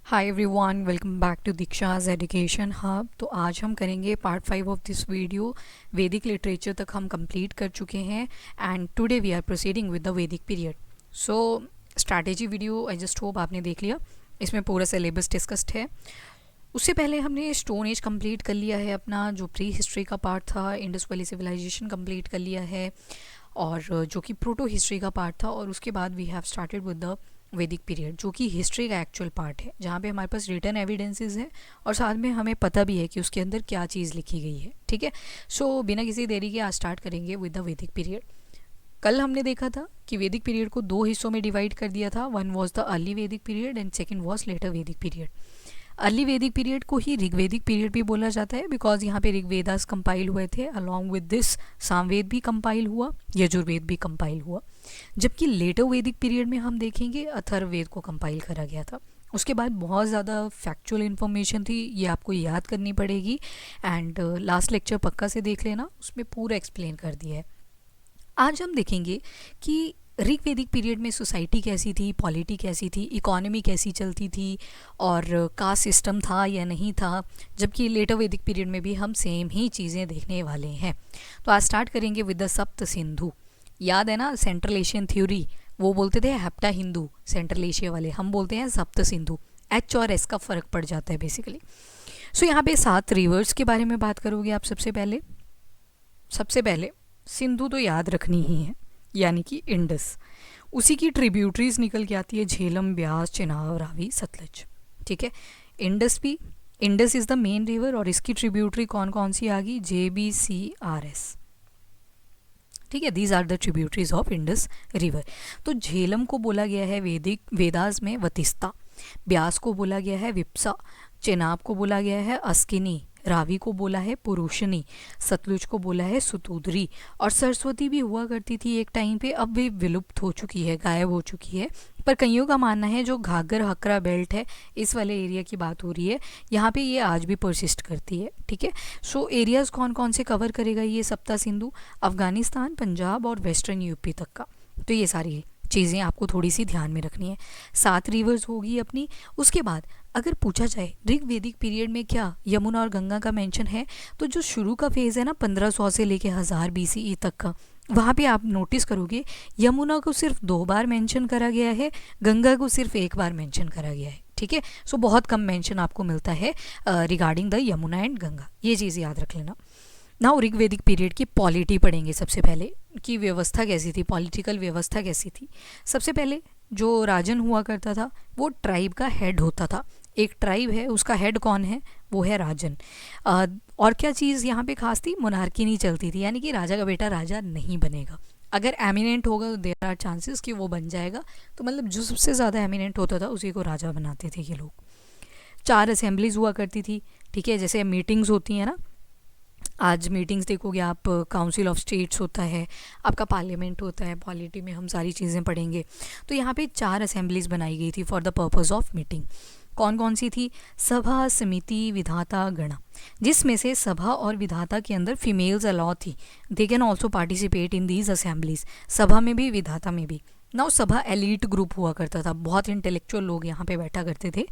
Hi everyone, welcome back to Diksha's education hub. तो आज हम करेंगे part 5 of this video. Vedic literature तक हम कंप्लीट कर चुके हैं and today we are proceeding with the वैदिक period. So strategy video I just hope आपने देख लिया। इसमें पूरा सिलेबस डिस्कस्ड है। उससे पहले हमने स्टोन एज कंप्लीट कर लिया है, अपना जो प्री हिस्ट्री का पार्ट था। इंडस वैली सिविलाइजेशन कंप्लीट कर लिया है, और जो कि प्रोटो हिस्ट्री का पार्ट था। और उसके बाद we have started with the वैदिक पीरियड, जो कि हिस्ट्री का एक्चुअल पार्ट है, जहाँ पे हमारे पास रिटन एविडेंसेस है और साथ में हमें पता भी है कि उसके अंदर क्या चीज़ लिखी गई है। ठीक है, सो बिना किसी देरी के आज स्टार्ट करेंगे विद द वैदिक पीरियड। कल हमने देखा था कि वैदिक पीरियड को दो हिस्सों में डिवाइड कर दिया था। वन वॉज द अर्ली वैदिक period and second was later Vedic period. Early वैदिक पीरियड को ही ऋग्वैदिक पीरियड भी बोला जाता है, बिकॉज यहाँ पे ऋग्वेदास कंपाइल हुए थे। अलॉन्ग विद दिस सामवेद भी कंपाइल हुआ, यजुर्वेद भी कंपाइल हुआ। जबकि लेटर वैदिक पीरियड में हम देखेंगे अथर्ववेद को कंपाइल करा गया था। उसके बाद बहुत ज़्यादा फैक्चुअल इन्फॉर्मेशन थी, ये आपको याद करनी पड़ेगी। एंड लास्ट लेक्चर पक्का से देख लेना, उसमें पूरा एक्सप्लेन कर दिया है। आज हम देखेंगे कि ऋग्वैदिक पीरियड में सोसाइटी कैसी थी, पॉलिटी कैसी थी, इकोनॉमी कैसी चलती थी, और कास्ट सिस्टम था या नहीं था। जबकि लेटर वैदिक पीरियड में भी हम सेम ही चीज़ें देखने वाले हैं। तो आज स्टार्ट करेंगे विद द सप्त सिंधु। याद है ना, सेंट्रल एशियन थ्योरी, वो बोलते थे हेप्टा हिंदू, सेंट्रल एशिया वाले, हम बोलते हैं सप्त सिंधु। एच और एस का फ़र्क पड़ जाता है बेसिकली। सो यहाँ पे 7 रिवर्स के बारे में बात करोगे आप। सबसे पहले सिंधु तो याद रखनी ही है, यानी कि इंडस। उसी की ट्रिब्यूटरीज निकल के आती है, झेलम, ब्यास, चिनाब, रावी, सतलज। ठीक है, Indus is the main river, और इसकी ट्रिब्यूटरी कौन कौन सी आ गई? JBCRS। ठीक है, these are the tributaries of Indus river. तो झेलम को बोला गया है वेदास में वतिस्ता, ब्यास को बोला गया है विप्सा, चेनाब को बोला गया है अस्किनी, रावी को बोला है पुरुषनी, सतलुज को बोला है सुतुद्री, और सरस्वती भी हुआ करती थी एक टाइम पे, अब भी विलुप्त हो चुकी है, गायब हो चुकी है। पर कईयों का मानना है जो घाघर हकरा बेल्ट है, इस वाले एरिया की बात हो रही है, यहाँ पे ये आज भी परसिस्ट करती है। ठीक है, सो एरियाज कौन कौन से कवर करेगा ये सप्ता सिंधु? अफगानिस्तान, पंजाब और वेस्टर्न यूपी तक का। तो ये सारी चीज़ें आपको थोड़ी सी ध्यान में रखनी है। 7 रिवर्स होगी अपनी। उसके बाद अगर पूछा जाए ऋग्वैदिक पीरियड में क्या यमुना और गंगा का मेंशन है, तो जो शुरू का फेज़ है ना 1500 से लेके 1000 BCE तक का, वहाँ पे आप नोटिस करोगे यमुना को सिर्फ 2 बार मेंशन करा गया है, गंगा को सिर्फ 1 बार मेंशन करा गया है। ठीक है, सो बहुत कम मेंशन आपको मिलता है regarding the Yamuna and Ganga, ये चीज़ याद रख लेना। नाउ ऋग्वैदिक पीरियड की पॉलिटी पढ़ेंगे। सबसे पहले की व्यवस्था कैसी थी, पॉलिटिकल व्यवस्था कैसी थी। सबसे पहले जो राजन हुआ करता था वो ट्राइब का हेड होता था। एक ट्राइब है, उसका हेड कौन है? वो है राजन। और क्या चीज़ यहाँ पे खास थी? मोनार्की नहीं चलती थी, यानी कि राजा का बेटा राजा नहीं बनेगा। अगर एमिनेंट होगा तो देयर आर चांसेस कि वो बन जाएगा। तो मतलब जो सबसे ज़्यादा एमिनेंट होता था उसी को राजा बनाते थे ये लोग। 4 असेंबलीज हुआ करती थी। ठीक है, जैसे मीटिंग्स होती हैं ना, आज मीटिंग्स देखोगे आप, काउंसिल ऑफ स्टेट्स होता है, आपका पार्लियामेंट होता है, पॉलिटी में हम सारी चीज़ें पढ़ेंगे। तो यहाँ पे 4 असेंबलीज बनाई गई थी for the purpose of meeting. कौन कौन सी थी? सभा, समिति, विधाता, गणा। जिसमें से सभा और विधाता के अंदर फीमेल्स अलाउ थी, they can also participate in these assemblies. सभा में भी, विधाता में भी। नाउ सभा एलीट ग्रुप हुआ करता था, बहुत इंटेलेक्चुअल लोग यहाँ पे बैठा करते थे।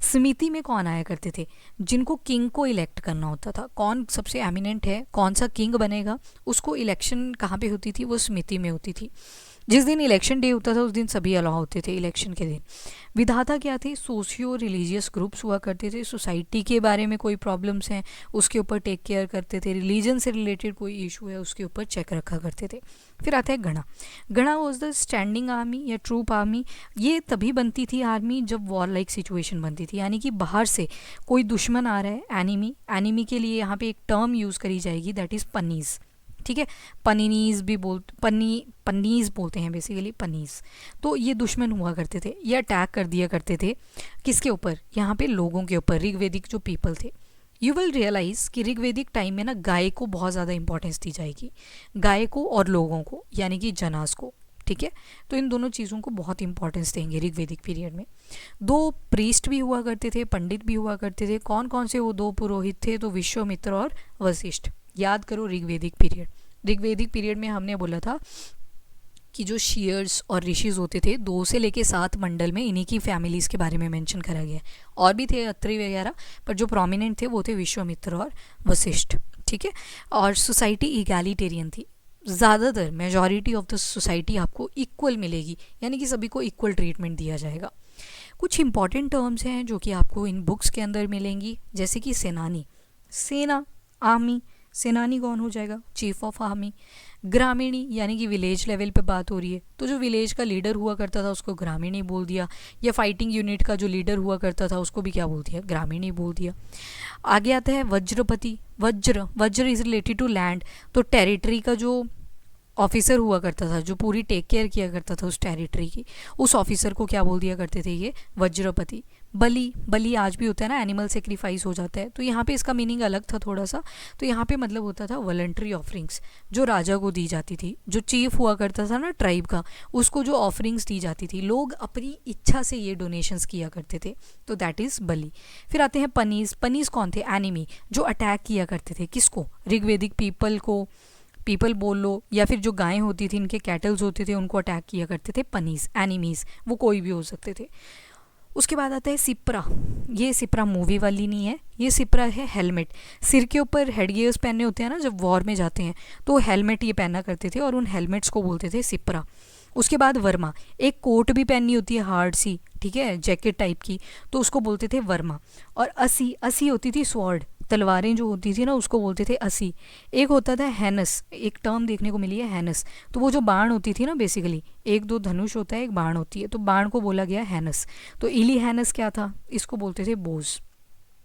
समिति में कौन आया करते थे? जिनको किंग को इलेक्ट करना होता था, कौन सबसे एमिनेंट है, कौन सा किंग बनेगा, उसको इलेक्शन कहाँ पे होती थी? वो समिति में होती थी। जिस दिन इलेक्शन डे होता था उस दिन सभी अलाउ होते थे इलेक्शन के दिन। विधाता क्या थे? सोशियो रिलीजियस ग्रुप्स हुआ करते थे। सोसाइटी के बारे में कोई प्रॉब्लम्स हैं उसके ऊपर टेक केयर करते थे, रिलीजन से रिलेटेड कोई इशू है उसके ऊपर चेक रखा करते थे। फिर आता है गणा। गणा वॉज द स्टैंडिंग आर्मी या ट्रूप आर्मी। ये तभी बनती थी आर्मी जब वॉर लाइक सिचुएशन बनती थी, यानी कि बाहर से कोई दुश्मन आ रहा है, एनिमी। एनिमी के लिए यहाँ पे एक टर्म यूज़ करी जाएगी, दैट इज़ पनीज। ठीक है, पनीनीज भी पन्नीज बोलते हैं बेसिकली, पनीज। तो ये दुश्मन हुआ करते थे, ये अटैक कर दिया करते थे किसके ऊपर? यहाँ पे लोगों के ऊपर, ऋग्वैदिक जो पीपल थे। यू विल रियलाइज कि ऋग्वैदिक टाइम में ना गाय को बहुत ज़्यादा इंपॉर्टेंस दी जाएगी, गाय को और लोगों को, यानी कि जनास को। ठीक है, तो इन दोनों चीज़ों को बहुत इंपॉर्टेंस देंगे ऋग्वैदिक पीरियड में। 2 प्रीस्ट भी हुआ करते थे, पंडित भी हुआ करते थे। कौन कौन से वो 2 पुरोहित थे? तो विश्वामित्र और वशिष्ठ। याद करो ऋग्वैदिक पीरियड। ऋग्वैदिक पीरियड में हमने बोला था कि जो शीयर्स और ऋषिज होते थे 2 से लेके 7 मंडल में इन्हीं की फैमिलीज़ के बारे में मेंशन करा गया है। और भी थे अत्रि वगैरह, पर जो प्रोमिनेंट थे वो थे विश्वामित्र और वशिष्ठ, ठीक है। और सोसाइटी इगैलिटेरियन थी, ज़्यादातर मेजॉरिटी ऑफ द सोसाइटी आपको इक्वल मिलेगी, यानी कि सभी को इक्वल ट्रीटमेंट दिया जाएगा। कुछ इंपॉर्टेंट टर्म्स हैं जो कि आपको इन बुक्स के अंदर मिलेंगी, जैसे कि सेनानी, सेना, आर्मी, सेनानी कौन हो जाएगा, चीफ ऑफ आर्मी। ग्रामीणी यानी कि विलेज लेवल पे बात हो रही है, तो जो विलेज का लीडर हुआ करता था उसको ग्रामीणी बोल दिया, या फाइटिंग यूनिट का जो लीडर हुआ करता था उसको भी क्या बोल दिया, ग्रामीणी बोल दिया। आगे आता है वज्रपति, वज्र, वज्र इज रिलेटेड टू लैंड, तो टेरिटरी का जो ऑफिसर हुआ करता था, जो पूरी टेक केयर किया करता था उस टेरिटरी की, उस ऑफिसर को क्या बोल दिया करते थे, ये वज्रपति। बलि, बलि आज भी होता है ना, एनिमल सेक्रीफाइस हो जाता है, तो यहाँ पे इसका मीनिंग अलग था थोड़ा सा, तो यहाँ पे मतलब होता था वॉलंटरी ऑफरिंग्स, जो राजा को दी जाती थी, जो चीफ हुआ करता था ना ट्राइब का, उसको जो ऑफरिंग्स दी जाती थी, लोग अपनी इच्छा से ये डोनेशंस किया करते थे, तो दैट इज़ बलि। फिर आते हैं पनीस, पनीस कौन थे, एनिमी, जो अटैक किया करते थे, किसको, ऋग्वेदिक पीपल को, पीपल बोल लो, या फिर जो गायें होती थी, इनके कैटल्स होते थे, उनको अटैक किया करते थे पनीस, एनिमीज, वो कोई भी हो सकते थे। उसके बाद आता है सिप्रा, ये सिप्रा मूवी वाली नहीं है, ये सिप्रा है हेलमेट, सिर के ऊपर हेड गियर्स पहनने होते हैं ना जब वॉर में जाते हैं, तो हेलमेट ये पहना करते थे और उन हेलमेट्स को बोलते थे सिप्रा। उसके बाद वर्मा, एक कोट भी पहननी होती है हार्ड सी, ठीक है, जैकेट टाइप की, तो उसको बोलते थे वर्मा। और असी, असी होती थी स्वॉर्ड, तलवारें जो होती थी ना उसको बोलते थे असी। एक होता था हैनस, एक टर्म देखने को मिली है हैनस, तो वो जो बाण होती थी ना, बेसिकली 1-2 धनुष होता है, एक बाण होती है, तो बाण को बोला गया हैनस। तो इली हैनस क्या था, इसको बोलते थे बोझ,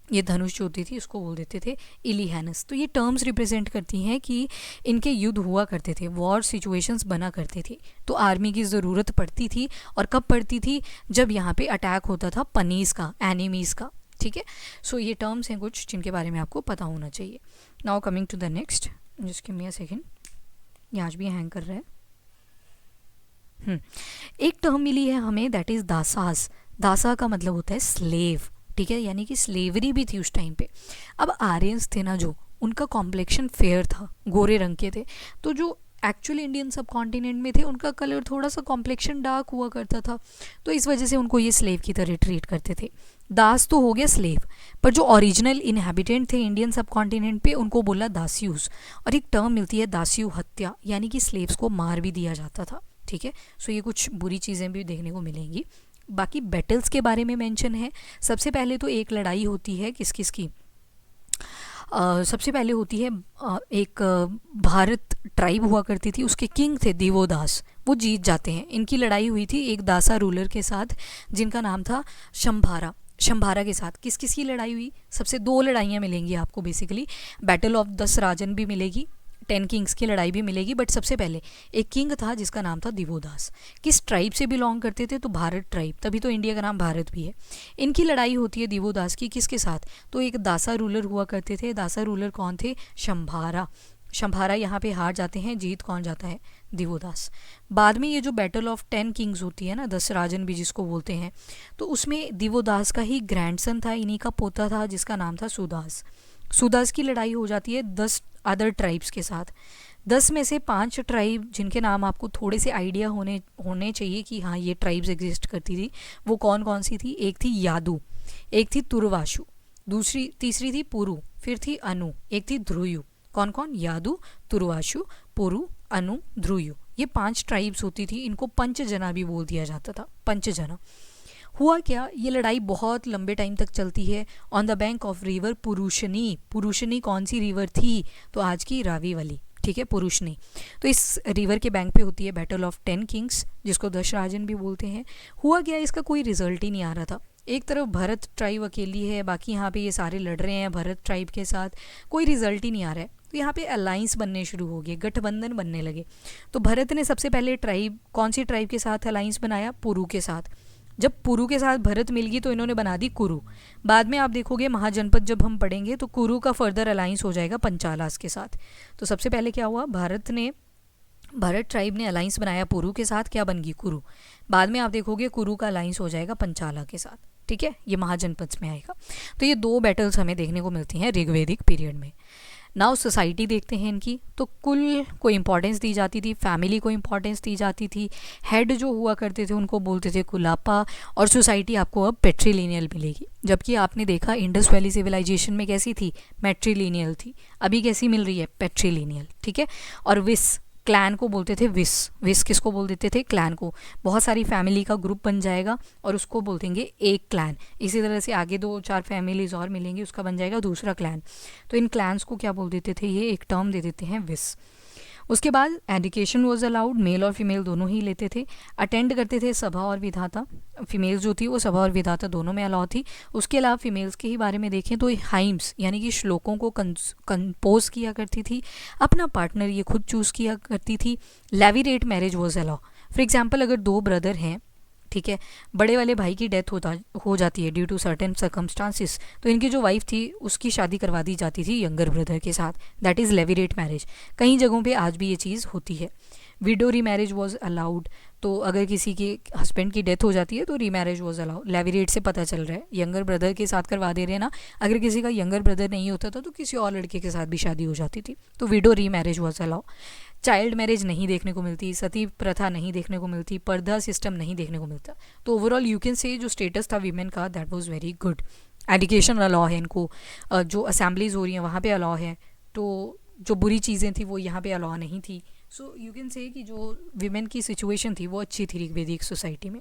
ये धनुष जो होती थी इसको बोल देते थे इली हैनस। तो ये टर्म्स रिप्रेजेंट करती हैं कि इनके युद्ध हुआ करते थे, वॉर सिचुएशंस बना करते थे, तो आर्मी की ज़रूरत पड़ती थी, और कब पड़ती थी, जब यहाँ पे अटैक होता था पनीस का, एनिमीज़ का, ठीक है। सो ये टर्म्स हैं कुछ जिनके बारे में आपको पता होना चाहिए। Now coming to the next, just give me a second, ये आज भी हैंग कर रहा है। एक टर्म मिली है हमें, दैट इज़ दासास। दासा का मतलब होता है स्लेव, ठीक है, यानी कि स्लेवरी भी थी उस टाइम पे। अब आर्यंस थे ना जो, उनका कॉम्प्लेक्शन फेयर था, गोरे रंग के थे, तो जो एक्चुअली इंडियन सब कॉन्टिनेंट में थे उनका कलर थोड़ा सा कॉम्प्लेक्शन डार्क हुआ करता था, तो इस वजह से उनको ये स्लेव की तरह ट्रीट करते थे। दास तो हो गया स्लेव, पर जो ओरिजिनल इनहैबिटेंट थे इंडियन सब कॉन्टिनेंट पे उनको बोला दास्यूस। और एक टर्म मिलती है दास्यू हत्या, यानी कि स्लेव्स को मार भी दिया जाता था, ठीक है। सो ये कुछ बुरी चीज़ें भी देखने को मिलेंगी। बाकी बैटल्स के बारे में मेंशन है। सबसे पहले तो एक लड़ाई होती है किस किस की, सबसे पहले होती है एक भारत ट्राइब हुआ करती थी, उसके किंग थे दिवोदास, वो जीत जाते हैं। इनकी लड़ाई हुई थी एक दासा रूलर के साथ जिनका नाम था शंभारा, शंभारा के साथ किस किस की लड़ाई हुई, सबसे 2 लड़ाइयाँ मिलेंगी आपको बेसिकली, बैटल ऑफ 10 राजन भी मिलेगी, 10 किंग्स की लड़ाई भी मिलेगी। बट सबसे पहले एक किंग था जिसका नाम था दिवोदास। किस ट्राइब से बिलोंग करते थे, तो भारत ट्राइब, तभी तो इंडिया का नाम भारत भी है। इनकी लड़ाई होती है दिवोदास की किसके साथ, तो एक दासा रूलर हुआ करते थे। दासा रूलर कौन थे, शंभारा। शंभारा यहाँ पे हार जाते हैं, जीत कौन जाता है, दिवोदास। बाद में ये जो बैटल ऑफ 10 किंग्स होती है ना, 10 राजन भी जिसको बोलते हैं, तो उसमें दिवोदास का ही ग्रैंडसन था, इन्हीं का पोता था जिसका नाम था सुदास। सुदास की लड़ाई हो जाती है 10 अदर ट्राइब्स के साथ। 10 में से 5 ट्राइब जिनके नाम आपको थोड़े से आइडिया होने चाहिए कि हाँ ये ट्राइब्स एग्जिस्ट करती थी, वो कौन कौन सी थी। एक थी यादू, एक थी तुरवाशु, तीसरी थी पुरु, फिर थी अनु, एक थी ध्रुयु। कौन कौन, यादू, तुरवाशु, पुरु, अनु, ध्रुयु, ये 5 ट्राइब्स होती थी। इनको पंचजना भी बोल दिया जाता था, पंचजना। हुआ क्या, ये लड़ाई बहुत लंबे टाइम तक चलती है on the bank of river Parushni. Parushni कौन सी रिवर थी, तो आज की रावी वाली, ठीक है, पुरुषनी। तो इस रिवर के बैंक पे होती है बैटल ऑफ 10 किंग्स, जिसको 10 राजन भी बोलते हैं। हुआ क्या, इसका कोई रिजल्ट ही नहीं आ रहा था। एक तरफ भरत ट्राइब अकेली है, बाकी यहाँ पे ये सारे लड़ रहे हैं भरत ट्राइब के साथ, कोई रिजल्ट ही नहीं आ रहा है। तो यहाँ पे अलाइंस बनने शुरू हो गए, गठबंधन बनने लगे। तो भरत ने सबसे पहले ट्राइब, कौन सी ट्राइब के साथ अलाइंस बनाया, पुरु के साथ। जब पुरु के साथ भरत मिल गई तो इन्होंने बना दी कुरु। बाद में आप देखोगे महाजनपद जब हम पढ़ेंगे तो कुरु का फर्दर अलाइंस हो जाएगा पंचालास के साथ। तो सबसे पहले क्या हुआ, भरत ट्राइब ने अलाइंस बनाया पुरु के साथ, क्या बन गई, कुरु। बाद में आप देखोगे कुरु का अलाइंस हो जाएगा पंचाला के साथ, ठीक है, ये महाजनपद में आएगा। तो ये 2 बैटल्स हमें देखने को मिलती हैं ऋग्वेदिक पीरियड में। नाउ सोसाइटी देखते हैं इनकी, तो कुल को इम्पोर्टेंस दी जाती थी, फैमिली को इम्पोर्टेंस दी जाती थी, हेड जो हुआ करते थे उनको बोलते थे कुलापा, और सोसाइटी आपको अब पेट्रीलिनियल मिलेगी। जबकि आपने देखा इंडस वैली सिविलाइजेशन में कैसी थी, मैट्रीलिनियल थी, अभी कैसी मिल रही है, पेट्रीलिनियल, ठीक है। और विस, क्लैन को बोलते थे विस, विस किसको बोल देते थे, क्लैन को। बहुत सारी फैमिली का ग्रुप बन जाएगा और उसको बोल देंगे एक क्लैन। इसी तरह से आगे 2-4 फैमिलीज और मिलेंगी, उसका बन जाएगा दूसरा क्लैन। तो इन क्लैंस को क्या बोल देते थे, ये एक टर्म दे देते हैं विस। उसके बाद एजुकेशन वॉज अलाउड, मेल और फीमेल दोनों ही लेते थे। अटेंड करते थे सभा और विधाता, फीमेल्स जो थी वो सभा और विधाता दोनों में अलाउ थी। उसके अलावा फीमेल्स के ही बारे में देखें तो हाइम्स यानी कि श्लोकों को कंपोज किया करती थी, अपना पार्टनर ये खुद चूज़ किया करती थी। Levirate marriage was allow. For example अगर 2 ब्रदर हैं, ठीक है, बड़े वाले भाई की डेथ हो जाती है ड्यू टू सर्टेन सर्कमस्टांसिस, तो इनकी जो वाइफ थी उसकी शादी करवा दी जाती थी यंगर ब्रदर के साथ, दैट इज़ लेविरेट मैरिज। कई जगहों पे आज भी ये चीज़ होती है। विडो रीमैरिज वॉज अलाउड, तो अगर किसी के हस्बैंड की डेथ हो जाती है तो रीमैरिज वॉज अलाउड। लेविरेट से पता चल रहा है यंगर ब्रदर के साथ करवा दे रहे हैं ना, अगर किसी का यंगर ब्रदर नहीं होता था तो किसी और लड़के के साथ भी शादी हो जाती थी, तो window remarriage was allowed. Child marriage नहीं देखने को मिलती, सती प्रथा नहीं देखने को मिलती, पर्दा सिस्टम नहीं देखने को मिलता। तो ओवरऑल यू कैन से जो स्टेटस था वीमेन का, that was very good. Education allow है इनको, जो असेंबलीज हो रही हैं वहाँ पे अलाउ है, तो जो बुरी चीज़ें थी वो यहाँ पे अलाउ नहीं थी। सो यू कैन से कि जो वीमेन की सिचुएशन थी वो अच्छी थी वैदिक सोसाइटी में।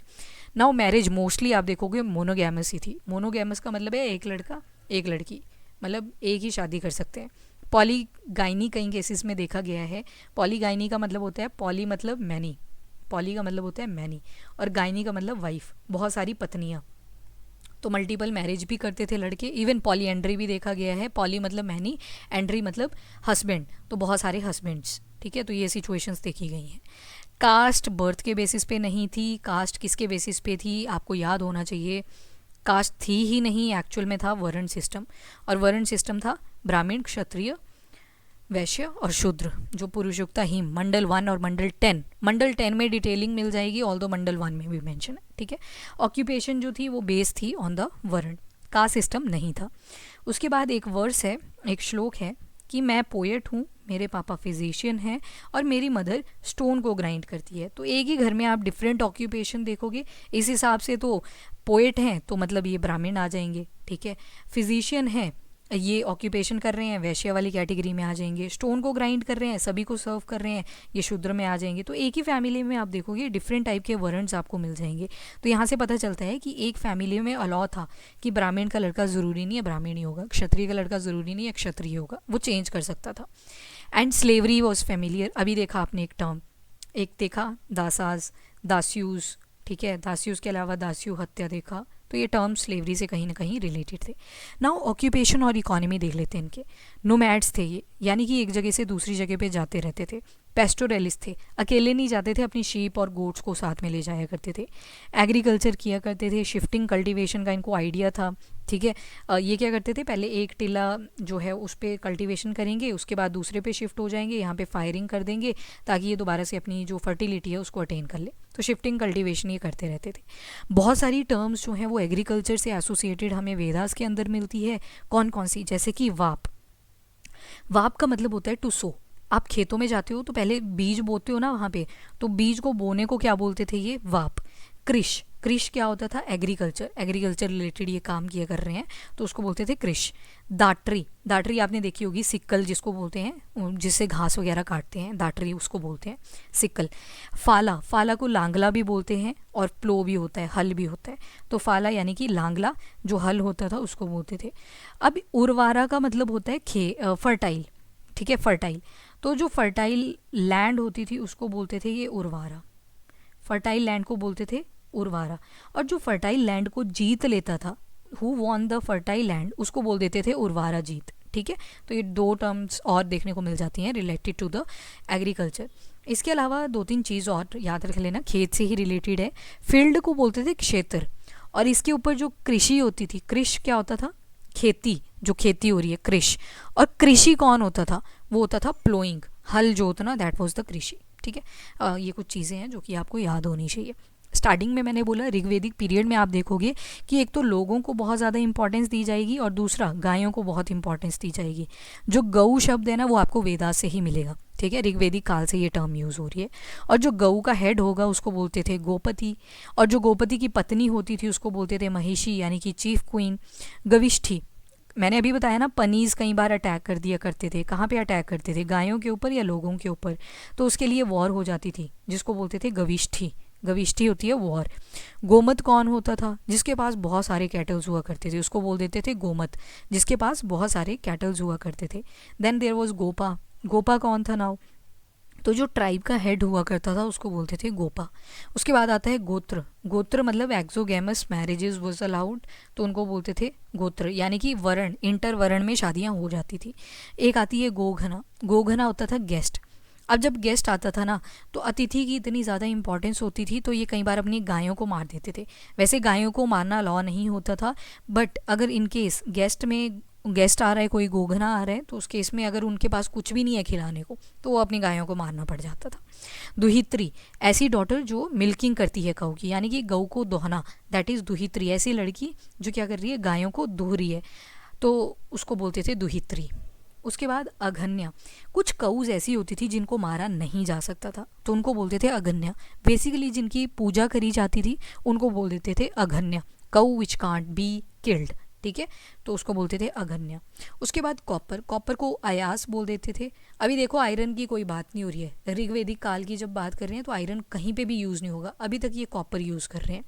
नाउ मैरिज मोस्टली आप देखोगे मोनोगैमस ही थी। मोनोगैमस का मतलब है एक लड़का एक लड़की, मतलब एक ही शादी कर सकते हैं। पॉलीगाइनी कई केसेस में देखा गया है। पॉलीगाइनी का मतलब होता है, पॉली मतलब मैनी, पॉली का मतलब होता है मैनी, और गाइनी का मतलब वाइफ, बहुत सारी पत्नियाँ। तो मल्टीपल मैरिज भी करते थे लड़के। इवन पॉलीएंड्री भी देखा गया है। पॉली मतलब मैनी, एंड्री मतलब हस्बैंड, तो बहुत सारे हस्बैंड्स, ठीक है। तो ये सिचुएशंस देखी गई हैं। कास्ट बर्थ के बेसिस पे नहीं थी। कास्ट किसके बेसिस पे थी, आपको याद होना चाहिए। कास्ट थी ही नहीं, एक्चुअल में था वर्ण सिस्टम, और वर्ण सिस्टम था ब्राह्मण, क्षत्रिय, वैश्य और शूद्र, जो पुरुषयुक्ता ही मंडल 1 और मंडल 10। मंडल 10 में डिटेलिंग मिल जाएगी, ऑल दो मंडल 1 में भी मेंशन है, ठीक है। ऑक्यूपेशन जो थी वो बेस थी ऑन द वर्ण, कास्ट सिस्टम नहीं था। उसके बाद एक वर्स है, एक श्लोक है कि मैं पोएट हूँ, मेरे पापा फिजिशियन हैं और मेरी मदर स्टोन को ग्राइंड करती है। तो एक ही घर में आप डिफरेंट ऑक्यूपेशन देखोगे। इस हिसाब से तो पोएट हैं तो मतलब ये ब्राह्मण आ जाएंगे, ठीक है। फिजिशियन है, ये ऑक्यूपेशन कर रहे हैं, वैश्य वाली कैटेगरी में आ जाएंगे। स्टोन को ग्राइंड कर रहे हैं, सभी को सर्व कर रहे हैं, ये शूद्र में आ जाएंगे। तो एक ही फैमिली में आप देखोगे डिफरेंट टाइप के वर्ण्स आपको मिल जाएंगे। तो यहाँ से पता चलता है कि एक फैमिली में अलाउ था कि ब्राह्मण का लड़का ज़रूरी नहीं है ब्राह्मण ही होगा, क्षत्रिय का लड़का ज़रूरी नहीं है क्षत्रिय होगा, वो चेंज कर सकता था। And slavery was familiar. अभी देखा आपने एक टर्म, एक देखा दासाज, दास्यूज, ठीक है। दास्यूज के अलावा दास्यू हत्या देखा, तो ये टर्म स्लेवरी से कहीं ना कहीं रिलेटेड थे। नाउ ऑक्यूपेशन और इकोनॉमी देख लेते हैं इनके। नोमैड्स थे ये, यानी कि एक जगह से दूसरी जगह पे जाते रहते थे। पेस्टोरेलिस्ट थे, अकेले नहीं जाते थे, अपनी शीप और गोट्स को साथ में ले जाया करते थे। एग्रीकल्चर किया करते थे, शिफ्टिंग कल्टीवेशन का इनको आइडिया था, ठीक है। ये क्या करते थे, पहले एक टिला जो है उस पर कल्टीवेशन करेंगे, उसके बाद दूसरे पे शिफ्ट हो जाएंगे, यहाँ पे फायरिंग कर देंगे ताकि ये दोबारा से अपनी जो फर्टिलिटी है उसको अटेन कर ले। तो शिफ्टिंग कल्टीवेशन ये करते रहते थे। बहुत सारी टर्म्स जो हैं वो एग्रीकल्चर से एसोसिएटेड हमें वेदास के अंदर मिलती है। कौन कौन सी, जैसे कि वाप। वाप का मतलब होता है टू सो। आप खेतों में जाते हो तो पहले बीज बोते हो ना वहाँ पे, तो बीज को बोने को क्या बोलते थे, ये वाप। कृष, कृष क्या होता था, एग्रीकल्चर, एग्रीकल्चर रिलेटेड ये काम किया कर रहे हैं तो उसको बोलते थे कृष। दाटरी, दाटरी आपने देखी होगी, सिक्कल जिसको बोलते हैं, जिससे घास वगैरह काटते हैं, दाटरी उसको बोलते हैं, सिक्कल। फाला, फाला को लांगला भी बोलते हैं और प्लो भी होता है, हल भी होता है। तो फाला यानी कि लांगला, जो हल होता था उसको बोलते थे। अब उर्वारा का मतलब होता है फर्टाइल, ठीक है, फर्टाइल। तो जो फर्टाइल लैंड होती थी उसको बोलते थे ये उर्वारा, फर्टाइल लैंड को बोलते थे उर्वारा। और जो फर्टाइल लैंड को जीत लेता था, who won the fertile land, उसको बोल देते थे उर्वारा जीत, ठीक है। तो ये 2 टर्म्स और देखने को मिल जाती हैं रिलेटेड टू द एग्रीकल्चर। इसके अलावा 2-3 चीज़ और याद रख लेना, खेत से ही रिलेटेड है। फील्ड को बोलते थे क्षेत्र, और इसके ऊपर जो कृषि होती थी, कृष क्या होता था, खेती, जो खेती हो रही है कृष। और कृषि कौन होता था, वो होता था प्लोइंग, हल जोतना, दैट वाज द कृषि, ठीक है। ये कुछ चीज़ें हैं जो कि आपको याद होनी चाहिए। स्टार्टिंग में मैंने बोला ऋग्वेदिक पीरियड में आप देखोगे कि एक तो लोगों को बहुत ज़्यादा इंपॉर्टेंस दी जाएगी और दूसरा गायों को बहुत इंपॉर्टेंस दी जाएगी। जो गऊ शब्द है ना वो आपको वेदास से ही मिलेगा, ठीक है, ऋग्वेदिक काल से ये टर्म यूज़ हो रही है। और जो गऊ का हेड होगा उसको बोलते थे गोपति, और जो गोपति की पत्नी होती थी उसको बोलते थे महिषी यानी कि चीफ क्वीन। गविष्ठी, मैंने अभी बताया ना पनीज कई बार अटैक कर दिया करते थे, कहाँ पे अटैक करते थे, गायों के ऊपर या लोगों के ऊपर, तो उसके लिए वॉर हो जाती थी जिसको बोलते थे गविष्ठी। गविष्ठी होती है वॉर। गोमत कौन होता था? जिसके पास बहुत सारे कैटल्स हुआ करते थे उसको बोल देते थे गोमत, जिसके पास बहुत सारे कैटल्स हुआ करते थे। Then there was gopa. गोपा कौन था नाउ? तो जो ट्राइब का हेड हुआ करता था उसको बोलते थे गोपा। उसके बाद आता है गोत्र। गोत्र मतलब एक्सोगेमस मैरिजेस वाज अलाउड, तो उनको बोलते थे गोत्र, यानी कि वर्ण, इंटर वर्ण में शादियां हो जाती थी। एक आती है गोघना। गोघना होता था गेस्ट। अब जब गेस्ट आता था ना तो अतिथि की इतनी ज़्यादा इंपॉर्टेंस होती थी तो ये कई बार अपनी गायों को मार देते थे। वैसे गायों को मारना लॉ नहीं होता था, बट अगर इन केस गेस्ट आ रहा है, कोई गोघना आ रहा है, तो उस केस में अगर उनके पास कुछ भी नहीं है खिलाने को तो वो अपनी गायों को मारना पड़ जाता था। दुहित्री, ऐसी डॉटर जो मिल्किंग करती है गऊ की, यानी कि गऊ को दोहना, दैट इज़ दुहित्री। ऐसी लड़की जो क्या कर रही है, गायों को दूह रही है, तो उसको बोलते थे दुहित्री। उसके बाद अघन्या। कुछ कऊज ऐसी होती थी जिनको मारा नहीं जा सकता था तो उनको बोलते थे अघन्या। बेसिकली जिनकी पूजा करी जाती थी उनको बोल देते थे अघन्या। कऊ विच कांट बी किल्ड, ठीक है, तो उसको बोलते थे अघन्या। उसके बाद कॉपर। कॉपर को अयास बोल देते थे। अभी देखो आयरन की कोई बात नहीं हो रही है, ऋग्वेदिक काल की जब बात कर रहे हैं तो आयरन कहीं पे भी यूज़ नहीं होगा, अभी तक ये कॉपर यूज़ कर रहे हैं।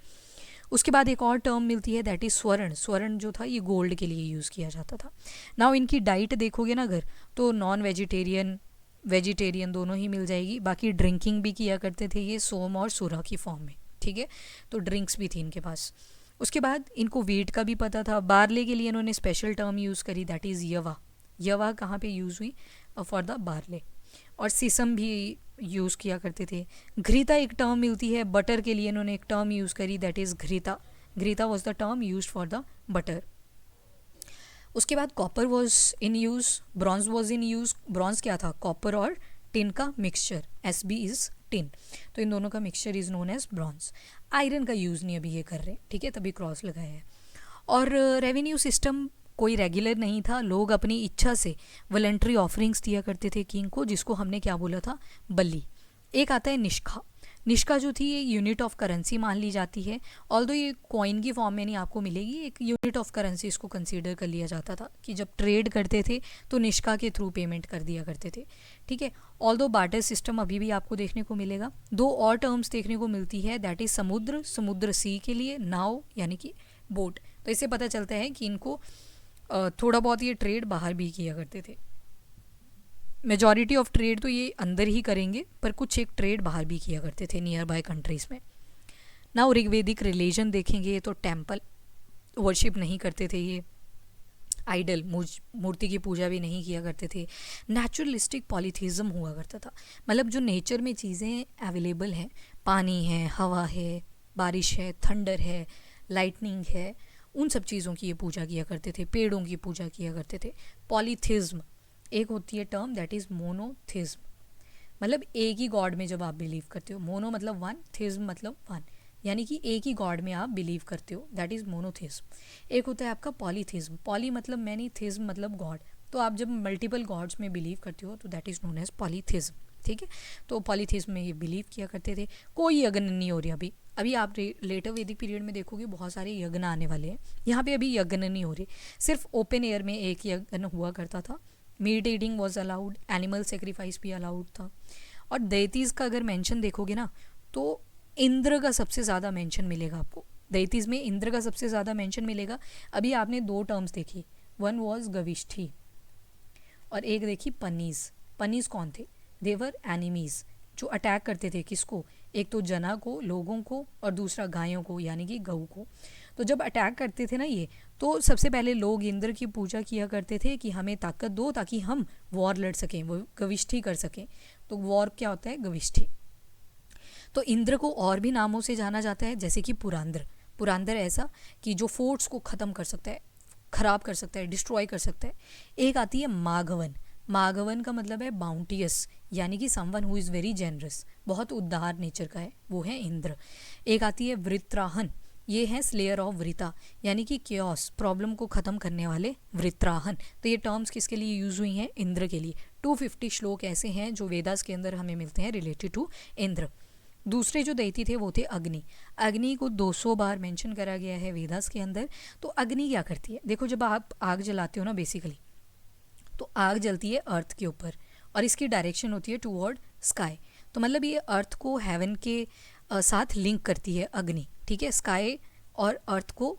उसके बाद एक और टर्म मिलती है दैट इज़ स्वर्ण। स्वर्ण जो था ये गोल्ड के लिए यूज़ किया जाता था। नाउ इनकी डाइट देखोगे ना अगर, तो नॉन वेजिटेरियन वेजिटेरियन दोनों ही मिल जाएगी। बाकी ड्रिंकिंग भी किया करते थे ये सोम और सुरा की फॉर्म में, ठीक है, तो ड्रिंक्स भी थी इनके पास। उसके बाद इनको वीट का भी पता था। बारले के लिए इन्होंने स्पेशल टर्म यूज़ करी दैट इज़ यवा। यवा कहाँ पे यूज़ हुई? For the barley. और सिसम भी यूज़ किया करते थे। घृता एक टर्म मिलती है बटर के लिए, इन्होंने एक टर्म यूज़ करी that is ghrita. Ghrita was the term use for the butter. उसके बाद copper was in use, bronze was in use. Bronze क्या था? कॉपर और टिन का mixture, S B is tin, तो इन दोनों का mixture is known as bronze. Iron का यूज़ नहीं अभी ये कर रहे, ठीक है, तभी क्रॉस लगाया है। और रेवेन्यू सिस्टम कोई रेगुलर नहीं था, लोग अपनी इच्छा से वॉलंटरी ऑफरिंग्स दिया करते थे किंग को, जिसको हमने क्या बोला था? बलि। एक आता है निष्का। निष्का जो थी ये यूनिट ऑफ करेंसी मान ली जाती है, ऑल्दो ये कॉइन की फॉर्म में नहीं आपको मिलेगी, एक यूनिट ऑफ करेंसी इसको कंसीडर कर लिया जाता था कि जब ट्रेड करते थे तो निष्का के थ्रू पेमेंट कर दिया करते थे, ठीक है। ऑल्दो बार्टर सिस्टम अभी भी आपको देखने को मिलेगा। दो और टर्म्स देखने को मिलती है दैट इज़ समुद्र, समुद्र सी के लिए, नाव यानी कि बोट। तो इससे पता चलता है कि इनको थोड़ा बहुत ये ट्रेड बाहर भी किया करते थे। मेजॉरिटी ऑफ ट्रेड तो ये अंदर ही करेंगे, पर कुछ एक ट्रेड बाहर भी किया करते थे नियर बाय कंट्रीज़ में। नाउ ऋग्वेदिक रिलीजन देखेंगे तो टेम्पल वर्शिप नहीं करते थे ये, आइडल मूर्ति की पूजा भी नहीं किया करते थे। नेचुरलिस्टिक पॉलीथीज़म हुआ करता था, मतलब जो नेचर में चीज़ें अवेलेबल हैं, पानी है, हवा है, बारिश है, थंडर है, लाइटनिंग है, उन सब चीज़ों की ये पूजा किया करते थे, पेड़ों की पूजा किया करते थे। पॉलीथिज्म एक होती है टर्म दैट इज़ मोनोथिज्म, मतलब एक ही गॉड में जब आप बिलीव करते हो, मोनो मतलब वन, थिज्म मतलब वन, यानी कि एक ही गॉड में आप बिलीव करते हो, दैट इज़ मोनोथिज्म। एक होता है आपका पॉलीथिज्म, पॉली मतलब मैनी, थिज्म मतलब गॉड, तो आप जब मल्टीपल गॉड्स में बिलीव करते हो तो दैट इज़ नोन एज पॉलीथिज्म, ठीक है। तो पॉलीथिज्म में ये बिलीव किया करते थे। कोई यज्ञ नहीं हो रही अभी, अभी आप लेटर वैदिक पीरियड में देखोगे बहुत सारे यज्ञ आने वाले हैं, यहाँ पे अभी यज्ञ नहीं हो रही, सिर्फ ओपन एयर में एक यज्ञ हुआ करता था। Meat eating was allowed, animal sacrifice भी अलाउड था। और देतीज़ का अगर मेंशन देखोगे ना तो इंद्र का सबसे ज़्यादा मेंशन मिलेगा आपको, देतीज़ में इंद्र का सबसे ज़्यादा मेंशन मिलेगा। अभी आपने दो टर्म्स देखी, वन वॉज गविष्ठी और एक देखी पनीज। पनीज कौन थे? देवर एनिमीज़, जो अटैक करते थे किसको? एक तो जना को, लोगों को, और दूसरा गायों को यानी कि गऊ को। तो जब अटैक करते थे ना ये, तो सबसे पहले लोग इंद्र की पूजा किया करते थे कि हमें ताकत दो ताकि हम वॉर लड़ सकें, वो गविष्ठी कर सकें। तो वॉर क्या होता है? गविष्ठी। तो इंद्र को और भी नामों से जाना जाता है, जैसे कि पुरांद्र। पुरांद्र ऐसा कि जो फोर्ट्स को ख़त्म कर सकता है, ख़राब कर सकता है, डिस्ट्रॉय कर सकता है। एक आती है माघवन। माघवन का मतलब है बाउंटियस, यानी कि someone who is very generous, बहुत उदार नेचर का है, वो है इंद्र। एक आती है वृत्राहन, ये है स्लेयर ऑफ वृता, यानी कि क्योस, प्रॉब्लम को ख़त्म करने वाले वृत्राहन। तो ये टर्म्स किसके लिए यूज़ हुई हैं? इंद्र के लिए। 250 श्लोक ऐसे हैं जो वेदास के अंदर हमें मिलते हैं रिलेटेड टू इंद्र। दूसरे जो दैती थे वो थे अग्नि। अग्नि को 200 बार मेंशन करा गया है वेदास के अंदर। तो अग्नि क्या करती है? देखो, जब आप आग जलाते हो ना बेसिकली, तो आग जलती है अर्थ के ऊपर और इसकी डायरेक्शन होती है टूवर्ड स्काई। तो मतलब ये अर्थ को हेवन के साथ लिंक करती है अग्नि, ठीक है, स्काई और अर्थ को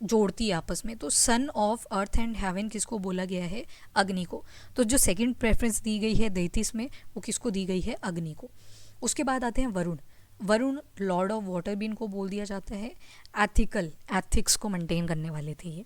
जोड़ती है आपस में। तो son of earth and heaven किसको बोला गया है? अग्नि को। तो जो सेकंड प्रेफरेंस दी गई है दैतीस में, वो किसको दी गई है? अग्नि को। उसके बाद आते हैं Varun. Varun Lord of water भी इनको बोल दिया जाता है। एथिक्स को मेंटेन करने वाले थे ये।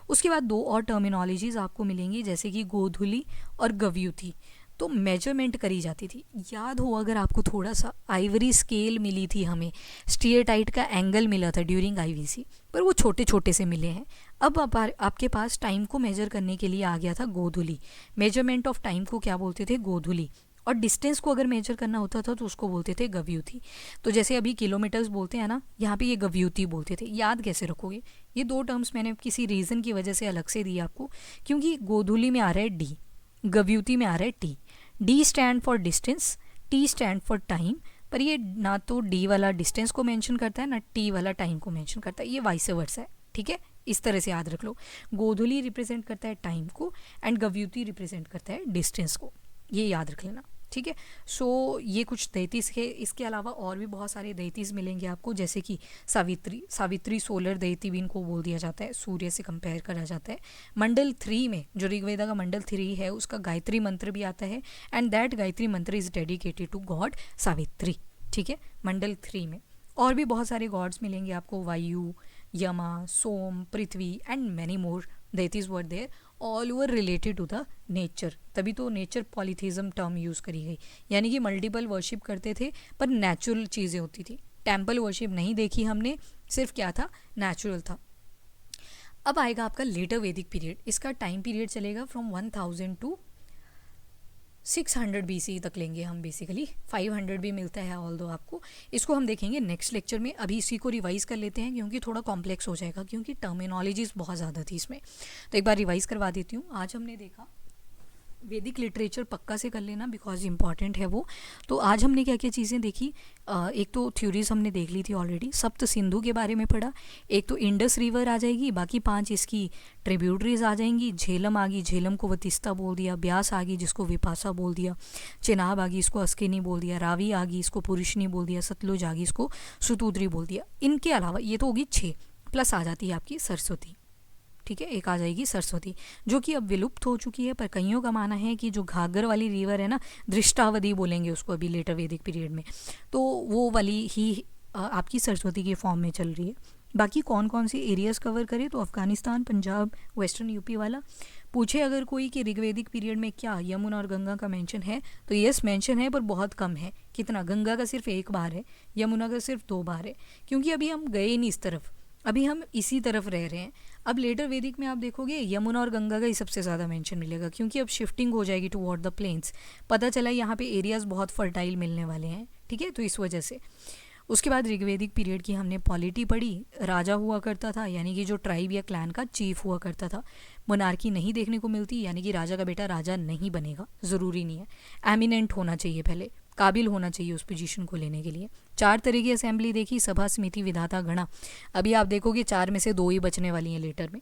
उसके बाद दो और टर्मिनोलॉजीज आपको मिलेंगी, जैसे कि गोधुली और गव्यूथी। तो मेजरमेंट करी जाती थी, याद हो अगर आपको, थोड़ा सा आइवरी स्केल मिली थी हमें, स्टीयरटाइट का एंगल मिला था ड्यूरिंग आईवीसी, पर वो छोटे छोटे से मिले हैं। अब आपके पास टाइम को मेजर करने के लिए आ गया था गोधुली। मेजरमेंट ऑफ टाइम को क्या बोलते थे? गोधुली। और डिस्टेंस को अगर मेजर करना होता था तो उसको बोलते थे गव्यूथी। तो जैसे अभी किलोमीटर्स बोलते हैं ना, यहाँ पे ये गव्यूथी बोलते थे। याद कैसे रखोगे? ये दो टर्म्स मैंने किसी रीज़न की वजह से अलग से दिए आपको, क्योंकि गोधुली में आ रहा है डी, गव्यूथी में आ रहा है T. D stand for distance, T stand for time, पर ये ना तो डी वाला डिस्टेंस को मेंशन करता है ना टी वाला टाइम को मेंशन करता है, ये वाइस वर्सा है, ठीक है। इस तरह से याद रख लो। गोधुली रिप्रेजेंट करता है टाइम को एंड गव्यूथी रिप्रेजेंट करता है डिस्टेंस को, ये याद रख लेना, ठीक है। सो ये कुछ दैतीस है। इसके अलावा और भी बहुत सारे दैतीस मिलेंगे आपको, जैसे कि सावित्री सोलर दैती भी इनको बोल दिया जाता है, सूर्य से कंपेयर करा जाता है। मंडल 3 में, जो ऋग्वेदा का मंडल 3 है, उसका गायत्री मंत्र भी आता है and that Gayatri mantra is dedicated to god Savitri, ठीक है, मंडल 3 में। और भी बहुत सारे गॉड्स मिलेंगे आपको, Vayu, Yama, Soma, Prithvi and many more deities were there, all over related to the nature. तभी तो नेचर पॉलीथीज्म टर्म यूज़ करी गई, यानी कि मल्टीपल वर्शिप करते थे पर नेचुरल चीज़ें होती थी। टेम्पल वर्शिप नहीं देखी हमने, सिर्फ क्या था? नेचुरल था। अब आएगा आपका लेटर वैदिक पीरियड। इसका टाइम पीरियड चलेगा फ्रॉम 1000 टू 600 BC तक लेंगे हम, बेसिकली 500 भी मिलता है ऑल दो आपको। इसको हम देखेंगे नेक्स्ट लेक्चर में। अभी इसी को रिवाइज कर लेते हैं क्योंकि थोड़ा कॉम्प्लेक्स हो जाएगा, क्योंकि टर्मिनोलॉजीज बहुत ज़्यादा थी इसमें। तो एक बार रिवाइज करवा देती हूँ। आज हमने देखा वैदिक लिटरेचर, पक्का से कर लेना बिकॉज इंपॉर्टेंट है वो। तो आज हमने क्या क्या चीज़ें देखी? एक तो थ्योरीज हमने देख ली थी ऑलरेडी, सप्त सिंधु के बारे में पढ़ा। एक तो इंडस रिवर आ जाएगी, बाकी 5 इसकी ट्रिब्यूटरीज आ जाएंगी। झेलम आ गई, झेलम को वतिस्ता बोल दिया। ब्यास आ गई, जिसको विपासा बोल दिया। चेनाब आ गई, इसको अस्किनी बोल दिया। रावी आ गई, इसको पुरुषनी बोल दिया। सतलुज आ गई, इसको सुतूद्री बोल दिया। इनके अलावा ये तो होगी 6, प्लस आ जाती है आपकी सरस्वती, ठीक है, एक आ जाएगी सरस्वती, जो कि अब विलुप्त हो चुकी है। पर कईयों का मानना है कि जो घाघर वाली रिवर है ना, दृष्टावधि बोलेंगे उसको अभी लेटर वैदिक पीरियड में, तो वो वाली ही आपकी सरस्वती के फॉर्म में चल रही है। बाकी कौन कौन सी एरियाज़ कवर करें? तो अफगानिस्तान, पंजाब, वेस्टर्न यूपी वाला। पूछे अगर कोई कि ऋग्वैदिक पीरियड में क्या यमुना और गंगा का मेंशन है, तो यस मेंशन है, पर बहुत कम है। कितना? गंगा का सिर्फ 1 बार है, यमुना का सिर्फ 2 बार है, क्योंकि अभी हम गए नहीं इस तरफ, अभी हम इसी तरफ रह रहे हैं। अब लेटर वैदिक में आप देखोगे यमुना और गंगा का ही सबसे ज़्यादा मेंशन मिलेगा, क्योंकि अब शिफ्टिंग हो जाएगी टुवर्ड द प्लेन्स। पता चला यहाँ पे एरियाज़ बहुत फर्टाइल मिलने वाले हैं, ठीक है, तो इस वजह से। उसके बाद ऋग्वैदिक पीरियड की हमने पॉलिटी पढ़ी। राजा हुआ करता था, यानी कि जो ट्राइब या क्लैन का चीफ हुआ करता था। मोनार्की नहीं देखने को मिलती, यानी कि राजा का बेटा राजा नहीं बनेगा, ज़रूरी नहीं है। एमिनेंट होना चाहिए, पहले काबिल होना चाहिए उस पोजीशन को लेने के लिए। 4 तरह की असेंबली देखी, सभा, समिति, विधाता, गणा। अभी आप देखोगे 4 में से 2 ही बचने वाली हैं लेटर में।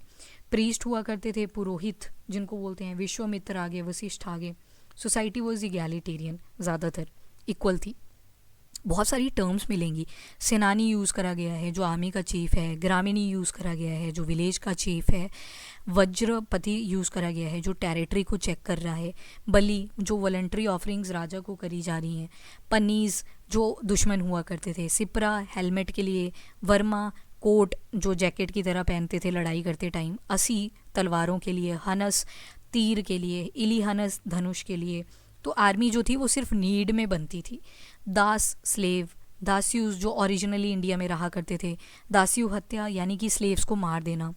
प्रीस्ट हुआ करते थे, पुरोहित जिनको बोलते हैं। विश्वामित्र आगे, वशिष्ठ आगे। सोसाइटी वॉज इगैलिटेरियन, ज़्यादातर इक्वल थी। बहुत सारी टर्म्स मिलेंगी। सेनानी यूज़ करा गया है, जो आर्मी का चीफ है। ग्रामीणी यूज़ करा गया है, जो विलेज का चीफ है। वज्रपति यूज़ करा गया है, जो टेरिटरी को चेक कर रहा है। बलि, जो वॉलंटरी ऑफरिंग्स राजा को करी जा रही हैं। पनीज, जो दुश्मन हुआ करते थे। सिपरा, हेलमेट के लिए। वर्मा, कोट, जो जैकेट की तरह पहनते थे लड़ाई करते टाइम। असी, तलवारों के लिए। हनस, तीर के लिए। इलिहनस, धनुष के लिए। तो आर्मी जो थी वो सिर्फ नीड में बनती थी। दास, स्लेव, दास्यूज जो ओरिजिनली इंडिया में रहा करते थे, दास्यू हत्या यानी कि स्लेव्स को मार देना।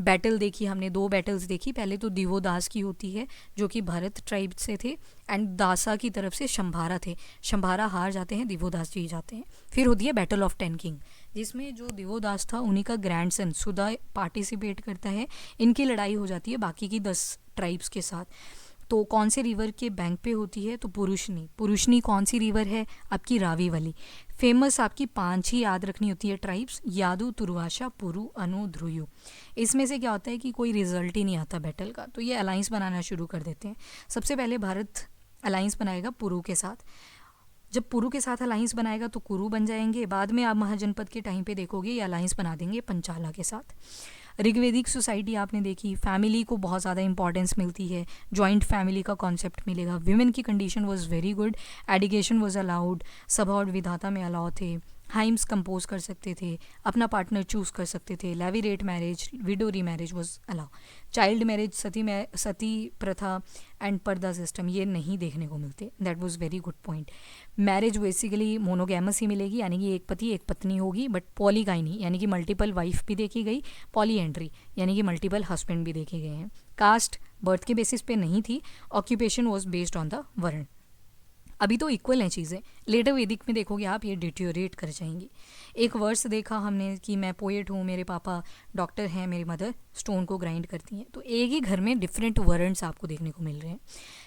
बैटल देखी हमने, 2 बैटल्स देखी, पहले तो दिवोदास की होती है जो कि भरत ट्राइब से थे, एंड दासा की तरफ से शंभारा थे। शंभारा हार जाते हैं, दिवोदास जी जाते हैं। फिर होती है बैटल ऑफ 10 किंग, जिसमें जो दिवोदास था उन्हीं का ग्रैंडसन सुधा पार्टिसिपेट करता है। इनकी लड़ाई हो जाती है बाकी की 10 ट्राइब्स के साथ। तो कौन से रिवर के बैंक पे होती है, तो पुरुषनी। पुरुषनी कौन सी रिवर है, आपकी रावी वाली। फेमस आपकी 5 ही याद रखनी होती है ट्राइब्स, यादू, तुर्वाशा, पुरु, अनु, ध्रुयु। इसमें से क्या होता है कि कोई रिजल्ट ही नहीं आता बैटल का, तो ये अलाइंस बनाना शुरू कर देते हैं। सबसे पहले भारत अलाइंस बनाएगा पुरु के साथ। जब पुरु के साथ अलाइंस बनाएगा तो कुरु बन जाएंगे। बाद में आप महाजनपद के टाइम पे देखोगे ये अलाइंस बना देंगे पंचाला के साथ। ऋग्वेदिक सोसाइटी आपने देखी, फैमिली को बहुत ज़्यादा इंपॉर्टेंस मिलती है, जॉइंट फैमिली का कॉन्सेप्ट मिलेगा। विमेन की condition was very good, एडिकेशन was allowed, सभा और विधाता में अलाउ थे, हाइम्स कंपोज कर सकते थे, अपना पार्टनर चूज कर सकते थे, levirate marriage, widow remarriage was allow. Child marriage, sati प्रथा एंड पर्दा सिस्टम ये नहीं देखने को मिलते। That was very good point. Marriage basically monogamous ही मिलेगी, यानी कि एक पति एक पत्नी होगी, बट पॉलीगाइनी यानी कि मल्टीपल वाइफ भी देखी गई, पॉलीएंड्री यानी कि मल्टीपल हस्बैंड भी देखे गए हैं। कास्ट बर्थ के बेसिस पे नहीं थी, occupation was based on the वर्ण। अभी तो इक्वल हैं चीज़ें, लेटर वैदिक में देखोगे आप ये डिटोरेट कर जाएंगी। एक वर्स देखा हमने कि मैं पोएट हूँ, मेरे पापा डॉक्टर हैं, मेरी मदर स्टोन को ग्राइंड करती हैं। तो एक ही घर में डिफरेंट वर्ड्स आपको देखने को मिल रहे हैं।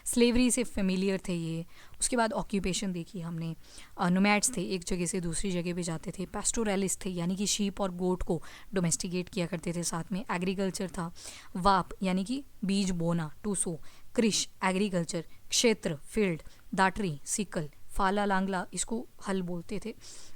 स्लेवरी से फेमिलियर थे ये। उसके बाद ऑक्यूपेशन देखी हमने, नोमैड्स थे, एक जगह से दूसरी जगह पे जाते थे। पेस्टोरलिस्ट थे यानी कि शीप और गोट को डोमेस्टिकेट किया करते थे साथ में। एग्रीकल्चर था, वाप यानी कि बीज बोना, टू सो, कृष एग्रीकल्चर, क्षेत्र फील्ड, दाटरी सिकल, फाला लांगला इसको हल बोलते थे,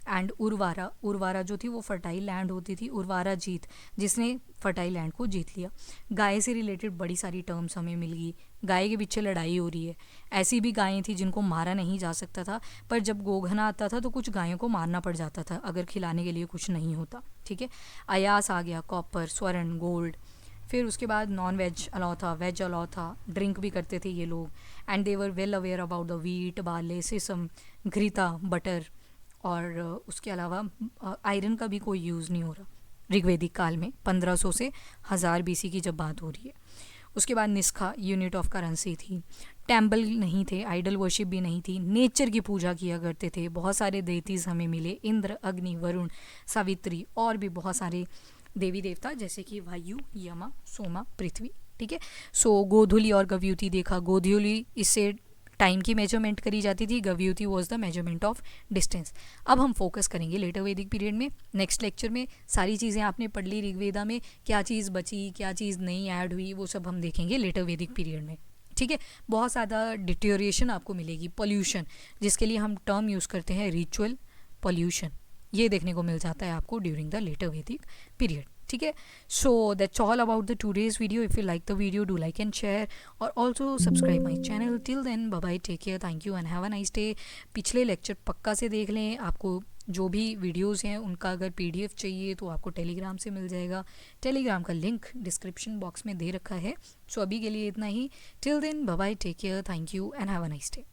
एंड उर्वारा, उर्वारा जो थी वो फर्टाइल लैंड होती थी। उर्वारा जीत, जिसने फर्टाइल लैंड को जीत लिया। गाय से रिलेटेड बड़ी सारी टर्म्स हमें मिल गई। गाय के पीछे लड़ाई हो रही है। ऐसी भी गायें थी जिनको मारा नहीं जा सकता था, पर जब गोघना आता था तो कुछ गायों को मारना पड़ जाता था अगर खिलाने के लिए कुछ नहीं होता। ठीक है, अयास आ गया, कॉपर, स्वर्ण, गोल्ड। फिर उसके बाद नॉन वेज अलाउ था, वेज अलाउ था, ड्रिंक भी करते थे ये लोग, and they were well aware about the wheat, barley, sesame, ghrita, butter, और उसके अलावा आयरन का भी कोई यूज़ नहीं हो रहा ऋग्वेदिक काल में, 1500 से 1000 BC की जब बात हो रही है। उसके बाद निस्खा यूनिट ऑफ करेंसी थी। टेम्पल नहीं थे, आइडल वर्शिप भी नहीं थी, नेचर की पूजा किया करते थे। बहुत सारे देतीज हमें मिले, इंद्र, अग्नि, वरुण, सावित्री, और भी बहुत सारे देवी देवता जैसे कि वायु, यमा, सोमा, पृथ्वी। ठीक है, सो गोधुली और गव्युति देखा। गोधुली इससे टाइम की मेजरमेंट करी जाती थी, gavyuti was the measurement of distance. अब हम फोकस करेंगे लेटर वैदिक पीरियड में। नेक्स्ट लेक्चर में सारी चीज़ें आपने पढ़ ली ऋग्वेदा में, क्या चीज़ बची, क्या चीज़ नहीं ऐड हुई, वो सब हम देखेंगे लेटर वैदिक पीरियड में। ठीक है, बहुत ज़्यादा डिटोरिएशन आपको मिलेगी। पॉल्यूशन, जिसके लिए हम टर्म यूज़ करते हैं रिचुअल पॉल्यूशन, ये देखने को मिल जाता है आपको during the later Vedic period. ठीक है, so that's all about the today's video. If you like the video, do like and share और also subscribe my channel. Till then bye bye, take care, thank you and have a nice day. पिछले लेक्चर पक्का से देख लें, आपको जो भी वीडियोस हैं उनका अगर PDF चाहिए तो आपको टेलीग्राम से मिल जाएगा। टेलीग्राम का लिंक डिस्क्रिप्शन बॉक्स में दे रखा है। सो अभी के लिए इतना ही। Till then bye bye, take care, thank you and have a nice day.